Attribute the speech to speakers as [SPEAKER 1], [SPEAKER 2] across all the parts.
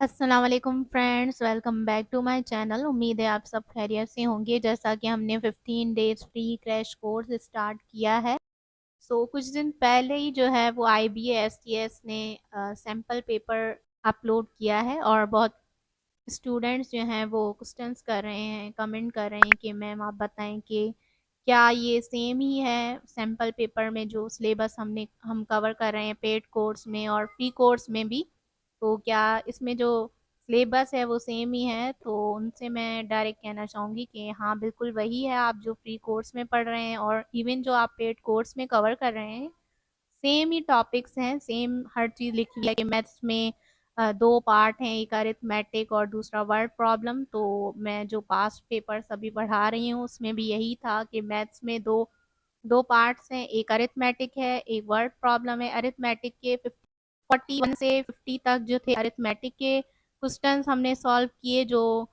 [SPEAKER 1] अस्सलाम वालेकुम friends, welcome back to my channel. उम्मीद है आप सब खैरियत से होंगे। जैसा कि हमने 15 days free crash course start किया है। कुछ दिन पहले ही जो है वो IBA-STS ने सैम्पल पेपर अपलोड किया है और बहुत स्टूडेंट्स जो हैं वो क्वेश्चंस कर रहे हैं, कमेंट कर रहे हैं कि मैम आप बताएं कि क्या ये सेम ही है सैम्पल पेपर में जो सिलेबस हम कवर कर रहे हैं पेड कोर्स में और फ्री कोर्स में भी। तो क्या इसमें जो सिलेबस है वो सेम ही है? तो उनसे मैं डायरेक्ट कहना चाहूँगी कि हाँ, बिल्कुल वही है आप जो फ्री कोर्स में पढ़ रहे हैं और इवन जो आप पेड कोर्स में कवर कर रहे हैं, सेम ही टॉपिक्स हैं, सेम हर चीज़ लिखी हुई है कि मैथ्स में दो पार्ट हैं, एक अरिथमेटिक और दूसरा वर्ड प्रॉब्लम। तो मैं जो पास्ट पेपर्स अभी पढ़ा रही हूँ उसमें भी यही था कि मैथ्स में दो दो पार्ट्स हैं, एक अरिथमेटिक है, एक वर्ड प्रॉब्लम है। अरिथमेटिक के 41 से 50 तक जो थे अरिथमेटिक के क्वेश्चंस हमने सॉल्व किए, जो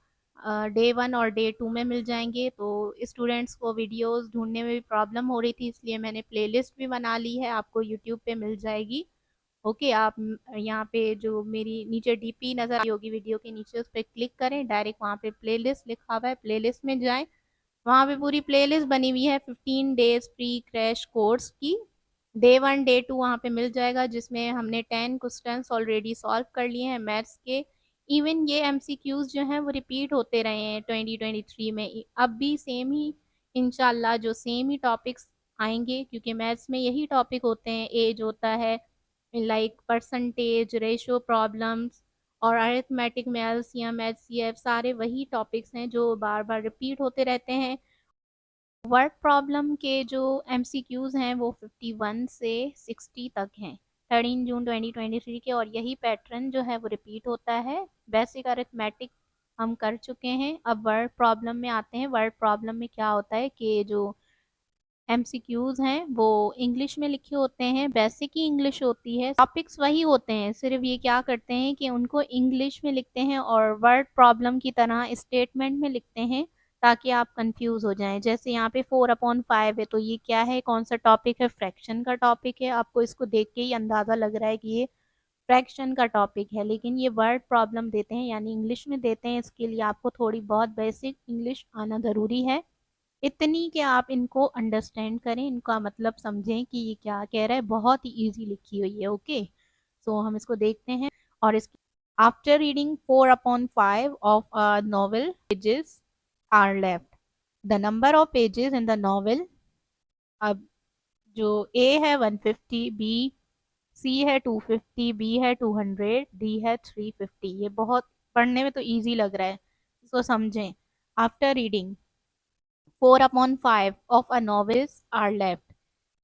[SPEAKER 1] डे 1 और डे 2 में मिल जाएंगे। तो स्टूडेंट्स को वीडियोस ढूंढने में भी प्रॉब्लम हो रही थी, इसलिए मैंने प्लेलिस्ट भी बना ली है, आपको यूट्यूब पे मिल जाएगी। ओके, आप यहाँ पे जो मेरी नीचे डीपी नज़र आई होगी वीडियो के नीचे, उस पर क्लिक करें, डायरेक्ट वहाँ पे प्लेलिस्ट लिखा हुआ है, प्लेलिस्ट में जाएं। वहाँ पे पूरी प्लेलिस्ट बनी हुई है 15 डेज फ्री क्रैश कोर्स की। डे 1 डे 2 वहाँ पे मिल जाएगा, जिसमें हमने 10 क्वेश्चंस ऑलरेडी सॉल्व कर लिए हैं मैथ्स के। इवन ये MCQs जो हैं वो रिपीट होते रहे हैं 2023 में, अब भी सेम ही इंशाल्लाह जो सेम ही टॉपिक्स आएंगे, क्योंकि मैथ्स में यही टॉपिक होते हैं, एज होता है, लाइक परसेंटेज, रेशो प्रॉब्लम्स, और अरिथमेटिक में LCM HCF, सारे वही टॉपिक्स हैं जो बार बार रिपीट होते रहते हैं। वर्ड प्रॉब्लम के जो MCQs हैं वो 51 से 60 तक हैं 13 जून 2023 के, और यही पैटर्न जो है वो रिपीट होता है। बेसिक अरिथमेटिक हम कर चुके हैं, अब वर्ड प्रॉब्लम में आते हैं। वर्ड प्रॉब्लम में क्या होता है कि जो MCQs हैं वो इंग्लिश में लिखे होते हैं, बेसिक ही इंग्लिश होती है, टॉपिक्स वही होते हैं, सिर्फ ये क्या करते हैं कि उनको इंग्लिश में लिखते हैं और वर्ड प्रॉब्लम की तरह स्टेटमेंट में लिखते हैं, ताकि आप कंफ्यूज हो जाएं। जैसे यहाँ पे 4/5 है, तो ये क्या है, कौन सा टॉपिक है? फ्रैक्शन का टॉपिक है। आपको इसको देख के ही अंदाज़ा लग रहा है कि ये फ्रैक्शन का टॉपिक है, लेकिन ये वर्ड प्रॉब्लम देते हैं यानी इंग्लिश में देते हैं। इसके लिए आपको थोड़ी बहुत बेसिक इंग्लिश आना ज़रूरी है, इतनी कि आप इनको अंडरस्टैंड करें, इनका मतलब समझें कि ये क्या कह रहा है। बहुत ही इजी लिखी हुई है। ओके, हम इसको देखते हैं। और इसकी after reading 4/5 of a novel, pages are left. The number of pages in the novel, अब जो ए है 150, बी सी है 250, बी है 200, डी है 350। ये बहुत पढ़ने में तो इजी लग रहा है, इसको समझें। After reading 4/5 of a novels are left,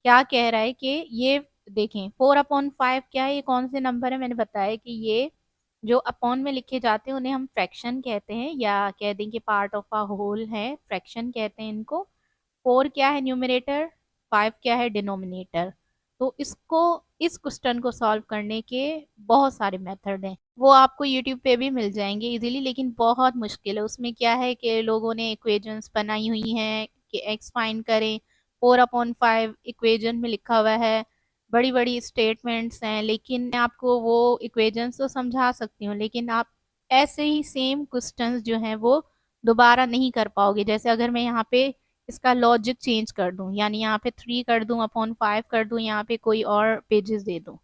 [SPEAKER 1] क्या कह रहा है कि ये देखें 4/5 क्या है, ये कौन से नंबर है? मैंने बताया कि ये जो अपॉन में लिखे जाते हैं उन्हें हम फ्रैक्शन कहते हैं, या कह दें कि पार्ट ऑफ अ होल है, फ्रैक्शन कहते हैं इनको। 4 क्या है न्यूमरेटर, 5 क्या है डिनोमिनेटर। तो इसको इस क्वेश्चन को सॉल्व करने के बहुत सारे मेथड हैं, वो आपको यूट्यूब पे भी मिल जाएंगे इजीली, लेकिन बहुत मुश्किल है। उसमें क्या है कि लोगों ने इक्वेशंस बनाई हुई हैं कि एक्स फाइंड करें, 4/5 इक्वेशन में लिखा हुआ है, बड़ी बड़ी स्टेटमेंट्स हैं, लेकिन मैं आपको वो इक्वेशंस तो समझा सकती हूँ, लेकिन आप ऐसे ही सेम क्वेश्चंस जो हैं वो दोबारा नहीं कर पाओगे। जैसे अगर मैं यहाँ पे इसका लॉजिक चेंज कर दूं, यानी यहाँ पे 3 कर दूं, अपॉन 5 कर दूं, यहाँ पे कोई और पेजेस दे दूं,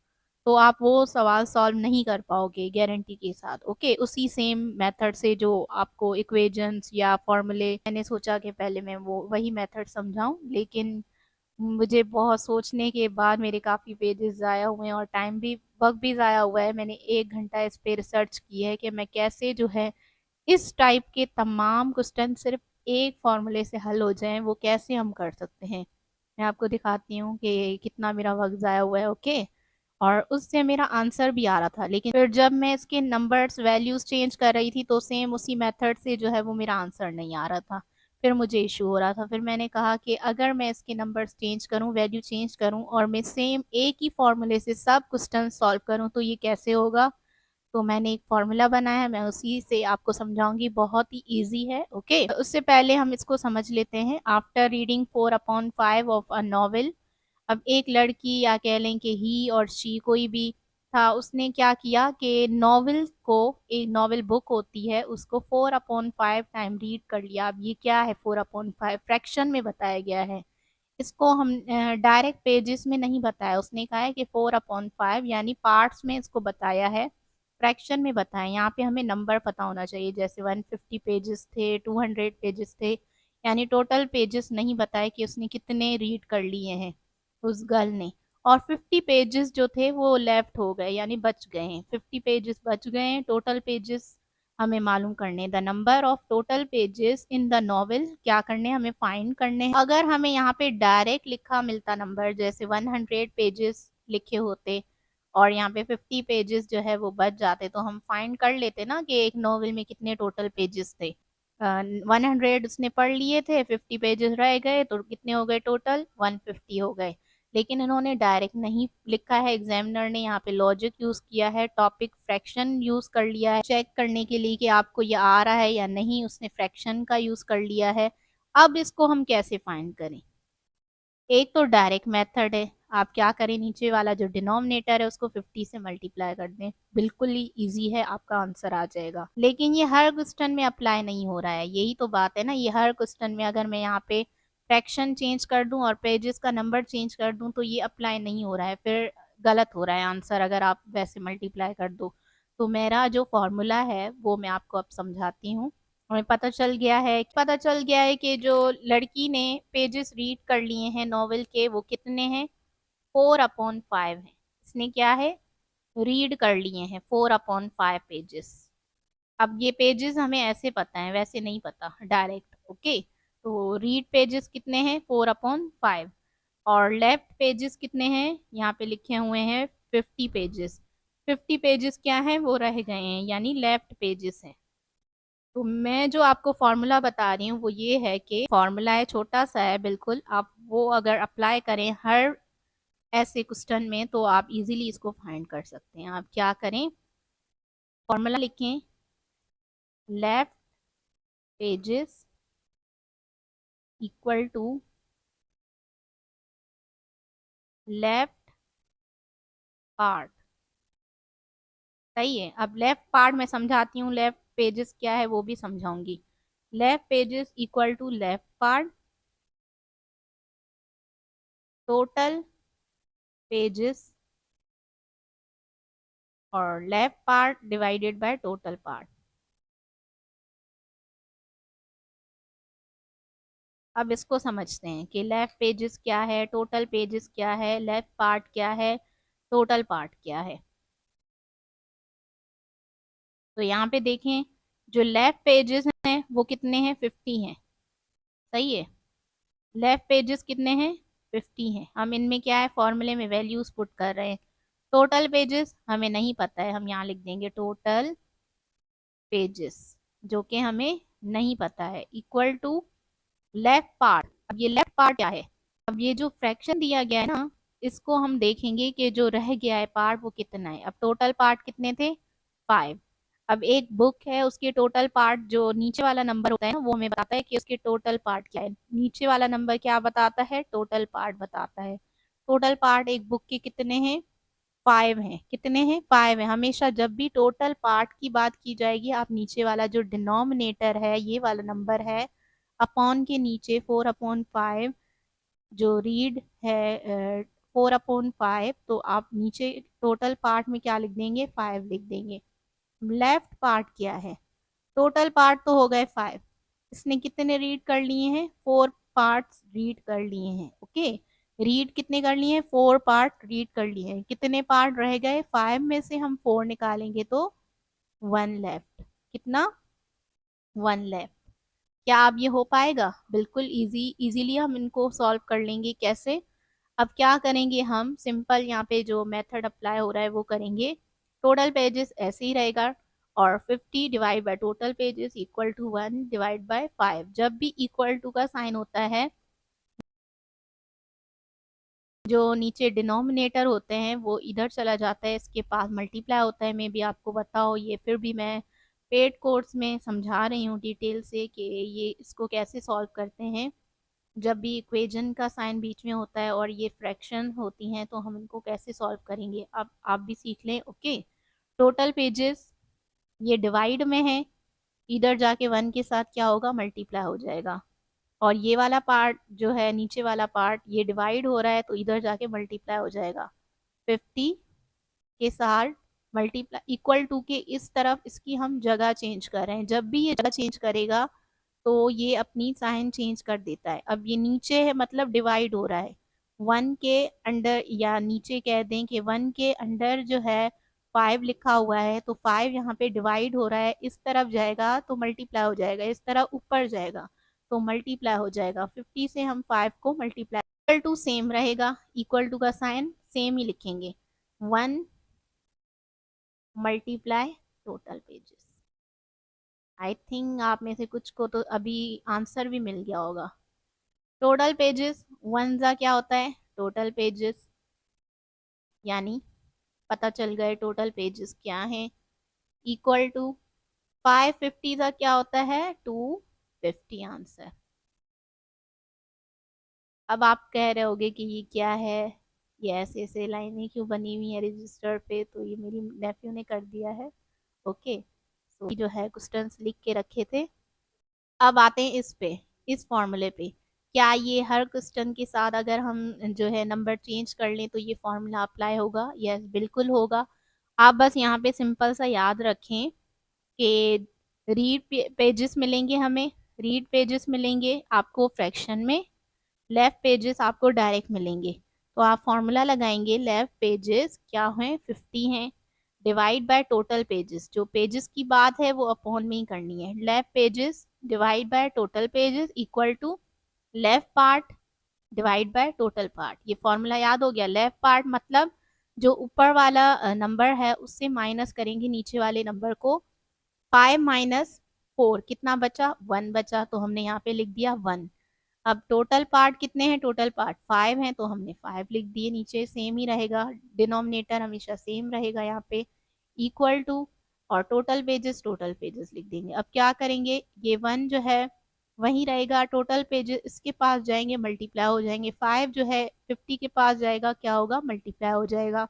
[SPEAKER 1] तो आप वो सवाल सॉल्व नहीं कर पाओगे गारंटी के साथ। ओके, उसी सेम मेथड से जो आपको इक्वेशंस या फॉर्मूले, मैंने सोचा कि पहले मैं वो वही मेथड समझाऊं, लेकिन मुझे बहुत सोचने के बाद मेरे काफ़ी पेजेस ज़ाया हुए हैं और टाइम भी, वक्त भी ज़ाया हुआ है। मैंने 1 घंटा इस पे रिसर्च की है कि मैं कैसे जो है इस टाइप के तमाम क्वेश्चन सिर्फ एक फॉर्मूले से हल हो जाएं, वो कैसे हम कर सकते हैं। मैं आपको दिखाती हूँ कि कितना मेरा वक्त ज़ाया हुआ है। ओके, और उससे मेरा आंसर भी आ रहा था, लेकिन फिर जब मैं इसके नंबर्स वैल्यूज़ चेंज कर रही थी तो सेम उसी मेथड से जो है वो मेरा आंसर नहीं आ रहा था, फिर मुझे इशू हो रहा था। फिर मैंने कहा कि अगर मैं इसके नंबर्स चेंज करूं, वैल्यू चेंज करूं, और मैं सेम एक ही फॉर्मूले से सब क्वेश्चन सॉल्व करूं, तो ये कैसे होगा। तो मैंने एक फॉर्मूला बनाया है, मैं उसी से आपको समझाऊंगी, बहुत ही इजी है। ओके, उससे पहले हम इसको समझ लेते हैं। After reading 4/5 of a novel, अब एक लड़की, या कह लें कि ही और शी, कोई भी था उसने क्या किया कि नॉवेल को, एक नॉवेल बुक होती है उसको 4/5 टाइम रीड कर लिया। अब ये क्या है 4/5, फ्रैक्शन में बताया गया है। इसको हम डायरेक्ट पेजेस में नहीं बताया, उसने कहा है कि 4/5 यानी पार्ट्स में इसको बताया है, फ्रैक्शन में बताया। यहाँ पे हमें नंबर पता होना चाहिए, जैसे 150 पेजेस थे, 200 पेजेस थे, यानी टोटल पेजेस नहीं बताए कि उसने कितने रीड कर लिए हैं उस गर्ल ने। और 50 पेजेस जो थे वो लेफ्ट हो गए, यानी बच गए हैं, 50 पेजेस बच गए हैं। टोटल पेजेस हमें मालूम करने, the number of total pages in the novel क्या करने, हमें फाइंड करने हैं। अगर हमें यहाँ पे डायरेक्ट लिखा मिलता नंबर, जैसे 100 पेजेस लिखे होते और यहाँ पे 50 पेजेस जो है वो बच जाते, तो हम फाइंड कर लेते ना कि एक नॉवेल में कितने टोटल पेजेस थे। 100 उसने पढ़ लिए थे, 50 पेजेस रह गए, तो कितने हो गए टोटल, 150 हो गए। लेकिन इन्होंने डायरेक्ट नहीं लिखा है, एग्जामिनर ने यहाँ पे लॉजिक यूज किया है, टॉपिक फ्रैक्शन यूज कर लिया है। चेक करने के लिए कि आपको ये आ रहा है या नहीं, उसने फ्रैक्शन का यूज कर लिया है। अब इसको हम कैसे फाइंड करें? एक तो डायरेक्ट मेथड है, आप क्या करें, नीचे वाला जो डिनोमिनेटर है उसको 50 से मल्टीप्लाई कर दें, बिल्कुल ही इजी है, आपका आंसर आ जाएगा। लेकिन ये हर क्वेश्चन में अप्लाई नहीं हो रहा है, यही तो बात है ना। ये हर क्वेश्चन में अगर मैं यहाँ पे फ्रैक्शन चेंज कर दूं और पेजेस का नंबर चेंज कर दूं तो ये अप्लाई नहीं हो रहा है, फिर गलत हो रहा है आंसर अगर आप वैसे मल्टीप्लाई कर दो। तो मेरा जो फॉर्मूला है वो मैं आपको अब समझाती हूँ। हमें पता चल गया है कि जो लड़की ने पेजेस रीड कर लिए हैं नॉवेल के वो कितने हैं, 4/5 हैं। इसने क्या है, रीड कर लिए हैं 4/5 पेजेस। अब ये पेजेस हमें ऐसे पता है, वैसे नहीं पता डायरेक्ट, ओके। तो रीड पेजेस कितने हैं, 4/5, और लेफ्ट पेजेस कितने हैं, यहाँ पे लिखे हुए हैं 50 पेजेस। 50 पेजेस क्या है, वो रह गए हैं, यानी लेफ्ट पेजेस हैं। तो मैं जो आपको फॉर्मूला बता रही हूँ वो ये है कि फॉर्मूला है, छोटा सा है बिल्कुल, आप वो अगर अप्लाई करें हर ऐसे क्वेश्चन में तो आप इजीली इसको फाइंड कर सकते हैं। आप क्या करें, फॉर्मूला लिखें, left pages equal to left part. सही है। अब लेफ्ट पार्ट मैं समझाती हूँ, लेफ्ट पेजेस क्या है वो भी समझाऊंगी। Left pages equal to left part total pages, और left part divided by total part. अब इसको समझते हैं कि लेफ्ट पेजेस क्या है, टोटल पेजेस क्या है, लेफ्ट पार्ट क्या है, टोटल पार्ट क्या है। तो यहाँ पे देखें, जो लेफ्ट पेजेस हैं वो कितने हैं, 50 हैं। सही है। लेफ्ट पेजेस कितने हैं, 50 हैं। हम इनमें क्या है, फॉर्मूले में वैल्यूज पुट कर रहे हैं। टोटल पेजेस हमें नहीं पता है, हम यहाँ लिख देंगे टोटल पेजेस, जो कि हमें नहीं पता है, इक्वल टू लेफ्ट पार्ट। अब ये लेफ्ट पार्ट क्या है, अब ये जो फ्रैक्शन दिया गया है ना, इसको हम देखेंगे कि जो रह गया है पार्ट वो कितना है। अब टोटल पार्ट कितने थे, 5। अब एक बुक है, उसके टोटल पार्ट, जो नीचे वाला नंबर होता है ना वो हमें बताता है कि उसके टोटल पार्ट क्या है। नीचे वाला नंबर क्या बताता है, टोटल पार्ट बताता है। टोटल पार्ट एक बुक के कितने हैं, 5 हैं। कितने हैं, 5 हैं। हमेशा जब भी टोटल पार्ट की बात की जाएगी, आप नीचे वाला जो डिनोमिनेटर है ये वाला नंबर है, अपॉन के नीचे 4/5 जो रीड है, 4/5, तो आप नीचे टोटल पार्ट में क्या लिख देंगे, 5 लिख देंगे। लेफ्ट पार्ट क्या है, टोटल पार्ट तो हो गए 5, इसने कितने रीड कर लिए हैं, 4 पार्ट्स रीड कर लिए हैं, ओके। रीड कितने कर लिए हैं, 4 पार्ट रीड कर लिए हैं। कितने पार्ट रह गए, 5 में से हम 4 निकालेंगे तो 1 लेफ्ट। कितना, 1 लेफ्ट। क्या अब ये हो पाएगा, बिल्कुल इजीली हम इनको सॉल्व कर लेंगे। कैसे, अब क्या करेंगे, हम सिंपल यहाँ पे जो मेथड अप्लाई हो रहा है वो करेंगे। टोटल पेजेस ऐसे ही रहेगा, और 50 divide by total pages equal to 1 divide by 5। जब भी इक्वल टू का साइन होता है, जो नीचे डिनोमिनेटर होते हैं वो इधर चला जाता है, इसके पास मल्टीप्लाई होता है। मे बी आपको बताओ, ये फिर भी मैं पेड कोर्स में समझा रही हूँ डिटेल से कि ये इसको कैसे सॉल्व करते हैं। जब भी इक्वेशन का साइन बीच में होता है और ये फ्रैक्शन होती हैं तो हम इनको कैसे सॉल्व करेंगे, अब आप भी सीख लें। ओके, टोटल पेजेस ये डिवाइड में है, इधर जाके 1 के साथ क्या होगा, मल्टीप्लाई हो जाएगा। और ये वाला पार्ट जो है, नीचे वाला पार्ट, ये डिवाइड हो रहा है तो इधर जाके मल्टीप्लाई हो जाएगा। 50 के साथ मल्टीप्लाई इक्वल टू के इस तरफ इसकी हम जगह चेंज कर रहे हैं। जब भी ये जगह चेंज करेगा तो ये अपनी साइन चेंज कर देता है। अब ये नीचे है मतलब डिवाइड हो रहा है, 1 के अंडर, या नीचे कह दें कि 1 के अंडर जो है 5 लिखा हुआ है, तो 5 यहाँ पे डिवाइड हो रहा है, इस तरफ जाएगा तो मल्टीप्लाई हो जाएगा, इस तरफ ऊपर जाएगा तो मल्टीप्लाई हो जाएगा। 50 से हम 5 को मल्टीप्लाई, इक्वल टू सेम रहेगा, इक्वल टू का साइन सेम ही लिखेंगे, 1 multiply total pages. I think आप में से कुछ को तो अभी आंसर भी मिल गया होगा। टोटल पेजेस, 1 जा क्या होता है, टोटल पेजेस, यानी पता चल गए टोटल पेजेस क्या हैं। इक्वल टू 550 का क्या होता है, 250 आंसर। अब आप कह रहे होगे कि ये क्या है, ये ऐसे ऐसे लाइनें क्यों बनी हुई है रजिस्टर पे, तो ये मेरी नेफ्यू ने कर दिया है। ओके, तो जो है क्वेश्चंस लिख के रखे थे। अब आते हैं इस पे, इस फॉर्मूले पे। क्या ये हर क्वेश्चन के साथ अगर हम जो है नंबर चेंज कर लें तो ये फॉर्मूला अप्लाई होगा? यस, बिल्कुल होगा। आप बस यहाँ पे सिंपल सा याद रखें कि रीड पेजेस मिलेंगे हमें, रीड पेजेस मिलेंगे आपको फ्रैक्शन में, लेफ्ट पेजेस आपको डायरेक्ट मिलेंगे। तो आप फॉर्मूला लगाएंगे, लेफ्ट पेजेस क्या हैं, 50 हैं, डिवाइड बाय टोटल पेजेस, जो पेजेस की बात है वो अपॉन में ही करनी है। Left pages divide by total pages equal to left part divide by total part. ये फॉर्मूला याद हो गया। लेफ्ट पार्ट मतलब जो ऊपर वाला नंबर है उससे माइनस करेंगे नीचे वाले नंबर को। 5 माइनस 4 कितना बचा, 1 बचा, तो हमने यहाँ पे लिख दिया 1। अब टोटल पार्ट कितने हैं, टोटल पार्ट 5 हैं, तो हमने 5 लिख दिए, नीचे सेम ही रहेगा, डिनोमिनेटर हमेशा सेम रहेगा यहाँ पे, इक्वल टू, और टोटल पेजेस लिख देंगे। अब क्या करेंगे, ये 1 जो है वहीं रहेगा, टोटल पेजेस इसके पास जाएंगे मल्टीप्लाई हो जाएंगे, 5 जो है 50 के पास जाएगा, क्या होगा, मल्टीप्लाई हो जाएगा।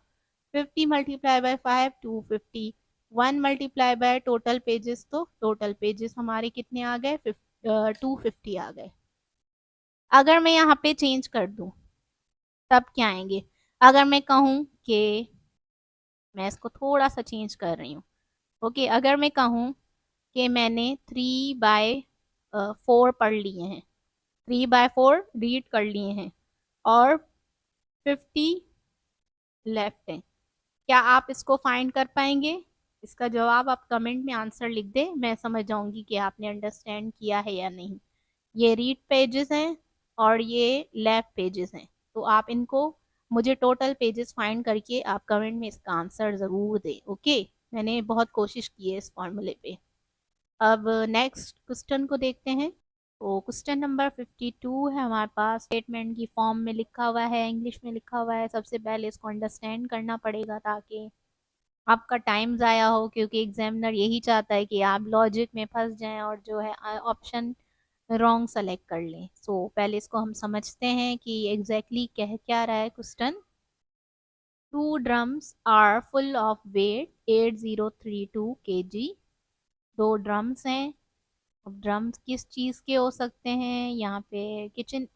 [SPEAKER 1] 50 multiply by 5 250, 1 multiply by total pages, तो टोटल पेजेस हमारे कितने आ गए, 250 आ गए। अगर मैं यहाँ पे चेंज कर दूं तब क्या आएंगे, अगर मैं कहूँ कि, मैं इसको थोड़ा सा चेंज कर रही हूँ। ओके, अगर मैं कहूँ कि मैंने 3/4 पढ़ लिए हैं, 3/4 रीड कर लिए हैं और 50 लेफ्ट हैं, क्या आप इसको फाइंड कर पाएंगे? इसका जवाब आप कमेंट में आंसर लिख दें, मैं समझ जाऊंगी कि आपने अंडरस्टैंड किया है या नहीं। ये रीड पेजेस हैं और ये लेफ्ट पेजेस हैं, तो आप इनको, मुझे टोटल पेजेस फाइंड करके आप कमेंट में इसका आंसर ज़रूर दें। ओके, मैंने बहुत कोशिश की है इस फॉर्मूले पे। अब नेक्स्ट क्वेश्चन को देखते हैं। तो क्वेश्चन नंबर 52 है हमारे पास, स्टेटमेंट की फॉर्म में लिखा हुआ है, इंग्लिश में लिखा हुआ है। सबसे पहले इसको अंडरस्टैंड करना पड़ेगा ताकि आपका टाइम ज़ाया हो, क्योंकि एग्जामिनर यही चाहता है कि आप लॉजिक में फंस जाएं और जो है ऑप्शन रॉन्ग सेलेक्ट कर लें। सो पहले इसको हम समझते हैं कि एग्जैक्टली कह क्या रहा है question. 2 drums are full of weight 8032 kg। 2 drums हैं। अब ड्रम्स किस चीज़ के हो सकते हैं, यहाँ पे किचन,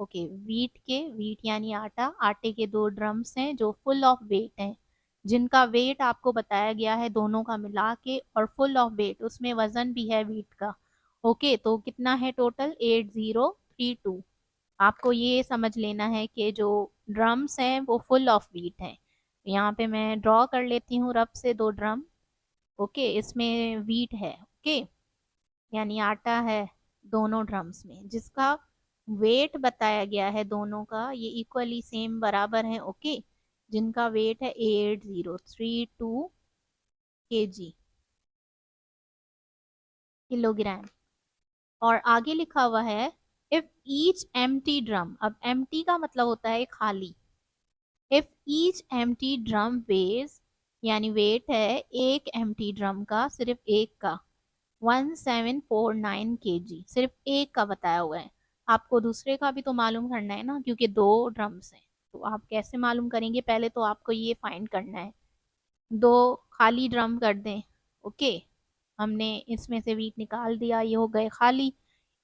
[SPEAKER 1] ओके, वीट के, वीट यानी आटा, आटे के 2 ड्रम्स हैं जो फुल ऑफ वेट हैं, जिनका वेट आपको बताया गया है दोनों का मिला के, और फुल ऑफ वेट उसमें वजन भी है वीट का। ओके, तो कितना है टोटल, 8032। आपको ये समझ लेना है कि जो ड्रम्स हैं वो फुल ऑफ वीट हैं। यहाँ पे मैं ड्रॉ कर लेती हूँ रफ से 2 ड्रम। ओके, इसमें वीट है, ओके, यानी आटा है दोनों ड्रम्स में, जिसका वेट बताया गया है दोनों का, ये इक्वली सेम बराबर है। ओके, जिनका वेट है 8032 kg, किलोग्राम। और आगे लिखा हुआ है, इफ ईच एम्प्टी ड्रम, अब एम्प्टी का मतलब होता है खाली, if each empty drum weighs, यानी वेट है एक एम्प्टी ड्रम का, सिर्फ एक का, 1749 kg, सिर्फ एक का बताया हुआ है, आपको दूसरे का भी तो मालूम करना है ना, क्योंकि दो ड्रम्स हैं। तो आप कैसे मालूम करेंगे, पहले तो आपको ये फाइंड करना है। दो खाली ड्रम कर दें। ओके, हमने इसमें से वेट निकाल दिया, ये हो गए खाली।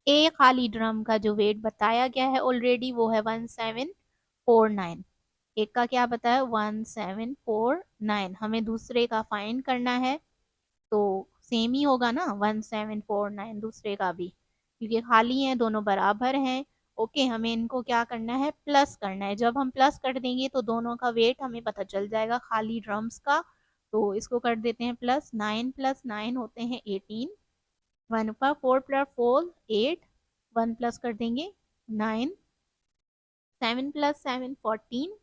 [SPEAKER 1] एक खाली ड्रम का जो वेट बताया गया है ऑलरेडी वो है 1749। एक का क्या बताया, 1749। हमें दूसरे का फाइंड करना है, तो सेम ही होगा ना 1749 दूसरे का भी, क्योंकि खाली है, दोनों बराबर हैं। ओके, हमें इनको क्या करना है, प्लस करना है। जब हम प्लस कर देंगे तो दोनों का वेट हमें पता चल जाएगा खाली ड्रम्स का। तो इसको कर देते हैं प्लस, 9 + 9 होते हैं 18। 1 ऊपर, 4 + 4 8, 1 प्लस कर देंगे 9, 7 + 7 14,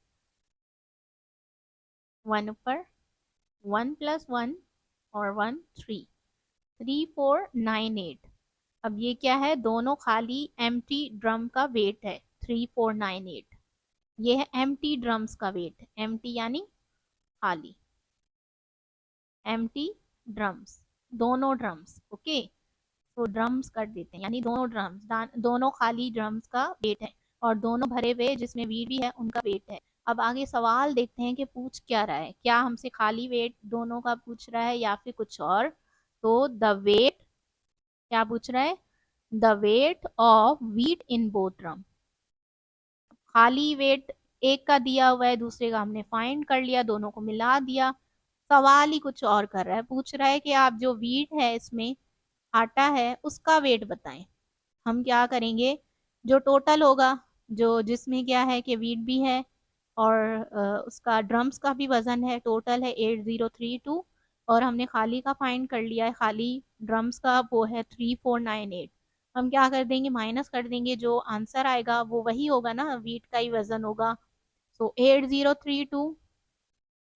[SPEAKER 1] 1 ऊपर, 1 + 1 और 1 3, 3498। अब ये क्या है, दोनों खाली एम्प्टी ड्रम का वेट है 3498। ये है एम्प्टी ड्रम्स का वेट, एम्प्टी यानी खाली, एम्प्टी ड्रम्स, दोनों ड्रम्स। ओके, तो ड्रम्स कर देते हैं, यानी दोनों ड्रम्स, दोनों खाली ड्रम्स का वेट है, और दोनों भरे हुए जिसमें वीट भी है उनका वेट है। अब आगे सवाल देखते हैं कि पूछ क्या रहा है, क्या हमसे खाली वेट दोनों का पूछ रहा है या फिर कुछ और। तो द वेट, क्या पूछ रहा है, the weight of wheat in both drum. खाली वेट एक का दिया हुआ है, दूसरे का हमने फाइंड कर लिया, दोनों को मिला दिया। सवाल ही कुछ और कर रहा है, पूछ रहा है कि आप जो वीट है इसमें, आटा है, उसका वेट बताएं। हम क्या करेंगे, जो टोटल होगा, जो जिसमें क्या है कि वीट भी है और उसका ड्रम्स का भी वजन है, टोटल है 8032, और हमने खाली का फाइंड कर लिया है, खाली ड्रम्स का वो है 3498। हम क्या कर देंगे, माइनस कर देंगे, जो आंसर आएगा वो वही होगा ना, वीट का ही वजन होगा। सो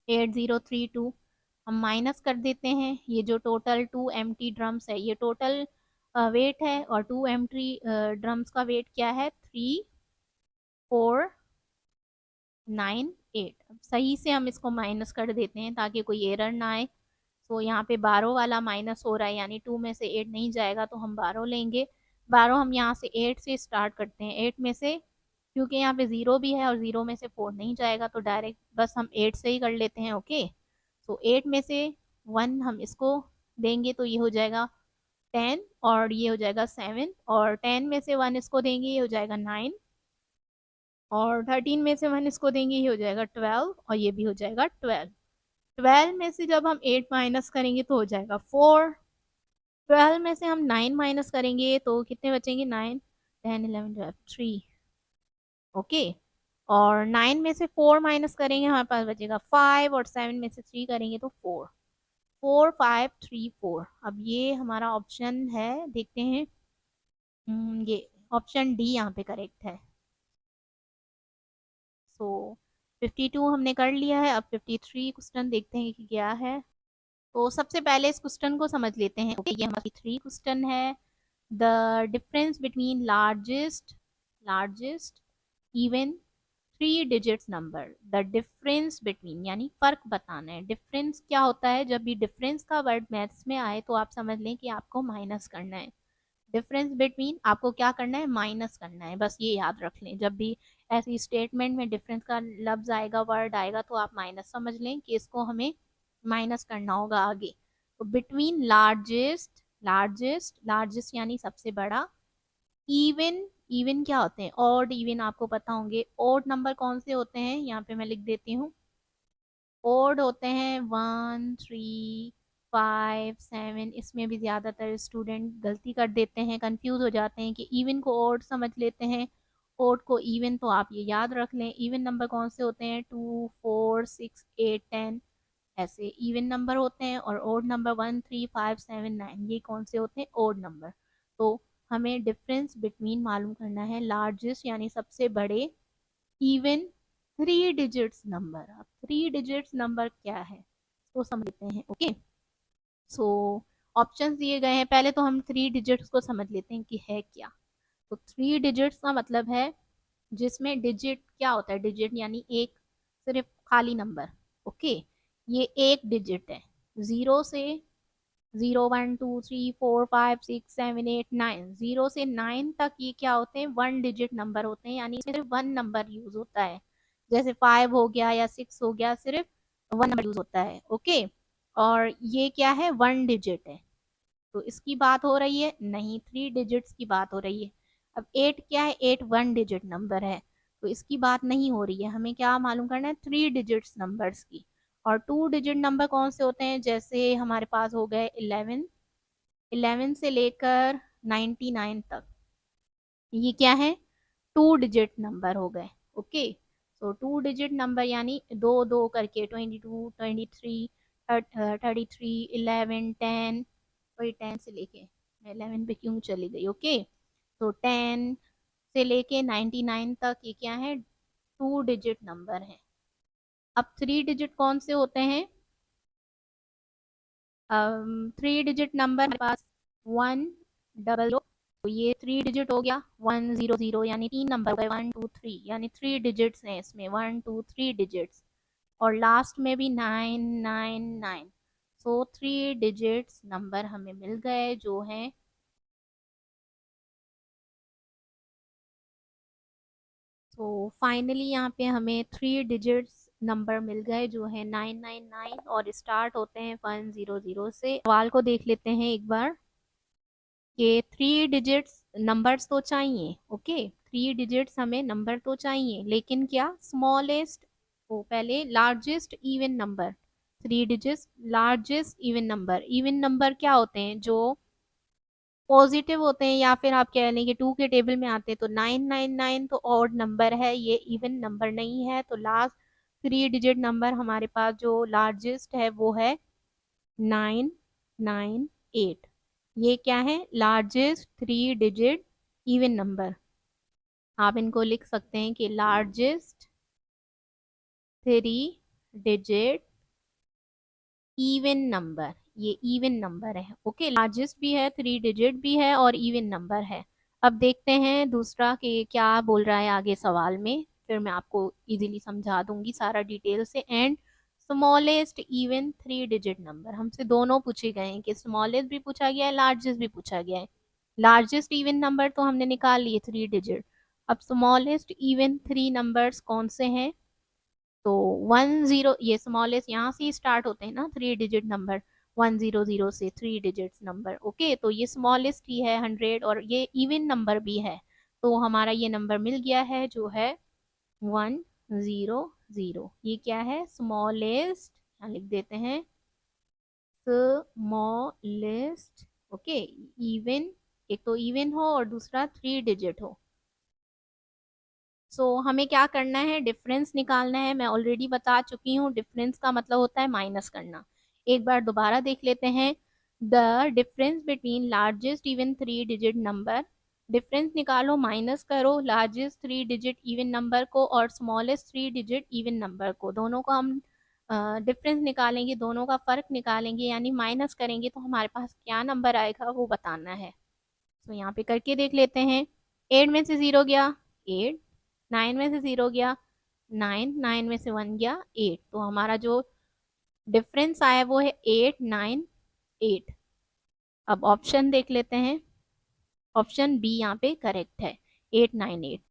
[SPEAKER 1] 8032 हम माइनस कर देते हैं, ये जो टोटल 2 एम्प्टी ड्रम्स है ये टोटल वेट है, और 2 एम्प्टी ड्रम्स का वेट क्या है, 3498। अब सही से हम इसको माइनस कर देते हैं ताकि कोई एरर ना आए। तो यहाँ पे 12 वाला माइनस हो रहा है, यानी 2 में से 8 नहीं जाएगा तो हम 12 लेंगे। 12 हम यहाँ से 8 से स्टार्ट करते हैं, 8 में से, क्योंकि यहाँ पे 0 भी है और 0 में से 4 नहीं जाएगा, तो डायरेक्ट बस हम 8 से ही कर लेते हैं। ओके, तो 8 में से 1 हम इसको देंगे तो ये हो जाएगा 10, और ये हो जाएगा 7, और 10 में से 1 इसको देंगे ये हो जाएगा 9, और 13 में से 1 इसको देंगे ये हो जाएगा 12, और ये भी हो जाएगा 12। 12 में से जब हम 8 माइनस करेंगे तो हो जाएगा 4। 12 में से हम 9 माइनस करेंगे तो कितने बचेंगे, 9 10 11 12 3। ओके, और 9 में से 4 माइनस करेंगे हमारे पास बचेगा 5, और 7 में से 3 करेंगे तो 4। 4 5 3 4। अब ये हमारा ऑप्शन है, देखते हैं। ये ऑप्शन डी यहाँ पे करेक्ट है। सो 52 हमने कर लिया है, अब 53 क्वेश्चन देखते हैं कि क्या है। तो सबसे पहले इस क्वेश्चन को समझ लेते हैं। ओके, ये हमारी 3 क्वेश्चन है। The difference between largest even 3 digits number. The difference between यानी फर्क बताना है। डिफरेंस क्या होता है, जब भी डिफरेंस का वर्ड मैथ्स में आए तो आप समझ लें कि आपको माइनस करना है। डिफरेंस बिटवीन आपको क्या करना है, माइनस करना है, बस ये याद रख लें। जब भी ऐसी स्टेटमेंट में डिफरेंस का लफ्ज आएगा, वर्ड आएगा, तो आप माइनस समझ लें कि इसको हमें माइनस करना होगा आगे। तो बिटवीन लार्जेस्ट यानी सबसे बड़ा, इवन, इवन क्या होते हैं, ऑड इवन आपको पता होंगे। ऑड नंबर कौन से होते हैं, यहाँ पे मैं लिख देती हूँ। ओड होते हैं 1 3 5 7। इसमें भी ज़्यादातर स्टूडेंट गलती कर देते हैं, कंफ्यूज हो जाते हैं कि इवन को ओड समझ लेते हैं, ओड को इवन। तो आप ये याद रख लें, इवन नंबर कौन से होते हैं, 2 4 6 8 10, ऐसे इवन नंबर होते हैं। और ओड नंबर 1 3 5 7 9, ये कौन से होते हैं, ओड नंबर। तो हमें डिफरेंस बिटवीन मालूम करना है, लार्जेस्ट यानी सबसे बड़े, इवन 3 डिजिट्स नंबर। अब 3 डिजिट्स नंबर क्या है तो समझते हैं। ओके, सो ऑप्शंस दिए गए हैं, पहले तो हम 3 डिजिट्स को समझ लेते हैं कि है क्या। तो 3 डिजिट्स का मतलब है जिसमें डिजिट क्या होता है, डिजिट यानी एक, सिर्फ खाली नंबर। ओके, ये एक डिजिट है, 0 से 0 1 2 3 4 5 6 7 8 9, 0 से 9 तक ये क्या होते हैं, 1 डिजिट नंबर होते हैं, यानी इसमें सिर्फ 1 नंबर यूज होता है। जैसे 5 हो गया या 6 हो गया, सिर्फ 1 नंबर यूज होता है। ओके, और ये क्या है, 1 डिजिट है। तो इसकी बात हो रही है नहीं, 3 डिजिट्स की बात हो रही है। अब 8 क्या है, 8 1 डिजिट नंबर है, तो इसकी बात नहीं हो रही है। हमें क्या मालूम करना है, 3 डिजिट्स नंबर्स की। और 2 डिजिट नंबर कौन से होते हैं, जैसे हमारे पास हो गए 11, 11 से लेकर 99 तक, ये क्या है, 2 डिजिट नंबर हो गए। ओके, सो 2 डिजिट नंबर यानी दो दो करके 22, 23, 33, 11, 10, वही 10 से लेके, 11 पे क्यों चली गई, ओके। तो 10 से लेके 99 तक ये क्या है, 2 डिजिट नंबर है। अब 3 डिजिट कौन से होते हैं, 3 डिजिट नंबर हमारे पास 100, तो ये 3 डिजिट हो गया। 100 यानी 3 नंबर हो गए, 1 2 3, यानी 3 डिजिट्स हैं इसमें, 1 2 3 डिजिट्स। और लास्ट में भी 999, सो 3 डिजिट्स नंबर हमें मिल गए जो हैं। तो फाइनली यहाँ पे हमें 3 डिजिट्स नंबर मिल गए जो है 999, और स्टार्ट होते हैं 100 से। सवाल को देख लेते हैं एक बार, कि 3 डिजिट्स नंबर्स तो चाहिए। ओके, 3 डिजिट्स हमें नंबर तो चाहिए, लेकिन क्या, स्मॉलेस्ट, वो पहले largest even number. 3 digits largest even number, even number क्या होते हैं, जो पॉजिटिव होते हैं, या फिर आप कह लें कि 2 के टेबल में आते हैं। तो 999 तो ऑड नंबर है, ये इवन नंबर नहीं है। तो लास्ट 3 डिजिट नंबर हमारे पास जो लार्जेस्ट है वो है 998। ये क्या है, लार्जेस्ट 3 डिजिट इवन नंबर। आप इनको लिख सकते हैं कि लार्जेस्ट 3 डिजिट इवन नंबर, ये इवन नंबर है। ओके, लार्जेस्ट भी है, 3 डिजिट भी है, और इवन नंबर है। अब देखते हैं दूसरा कि क्या बोल रहा है आगे सवाल में, फिर मैं आपको इजीली समझा दूंगी सारा डिटेल से। And smallest even 3 digit number, हमसे दोनों पूछे गए हैं, कि स्मॉलेस्ट भी पूछा गया है, लार्जेस्ट भी पूछा गया है। लार्जेस्ट इवन नंबर तो हमने निकाल लिए 3 डिजिट, अब स्मॉलेस्ट इवन 3 नंबर्स कौन से हैं। तो 10, ये स्मॉलेस्ट यहाँ से स्टार्ट होते हैं ना 3 डिजिट नंबर, 100 से 3 डिजिट्स नंबर। ओके, तो ये स्मॉलेस्ट ही है 100, और ये इवन नंबर भी है। तो हमारा ये नंबर मिल गया है जो है 100। ये क्या है, स्मॉलेस्ट, यहाँ लिख देते हैं स्मॉलेस्ट। ओके, इवन, एक तो इवन हो और दूसरा 3 डिजिट हो। सो हमें क्या करना है, डिफरेंस निकालना है। मैं ऑलरेडी बता चुकी हूँ, डिफरेंस का मतलब होता है माइनस करना। एक बार दोबारा देख लेते हैं, the difference between largest even 3 digit number. Difference निकालो, माइनस करो लार्जेस्ट 3 डिजिट इवन नंबर को और स्मॉलेस्ट 3 डिजिट इवन नंबर को, दोनों को हम डिफरेंस निकालेंगे, दोनों का फर्क निकालेंगे, यानी माइनस करेंगे, तो हमारे पास क्या नंबर आएगा वो बताना है। तो यहाँ पे करके देख लेते हैं। 8 में से 0 गया 8, 9 में से 0 गया 9, 9 में से 1 गया 8, तो हमारा जो डिफरेंस आया वो है 898। अब ऑप्शन देख लेते हैं, ऑप्शन बी यहाँ पे करेक्ट है, 898।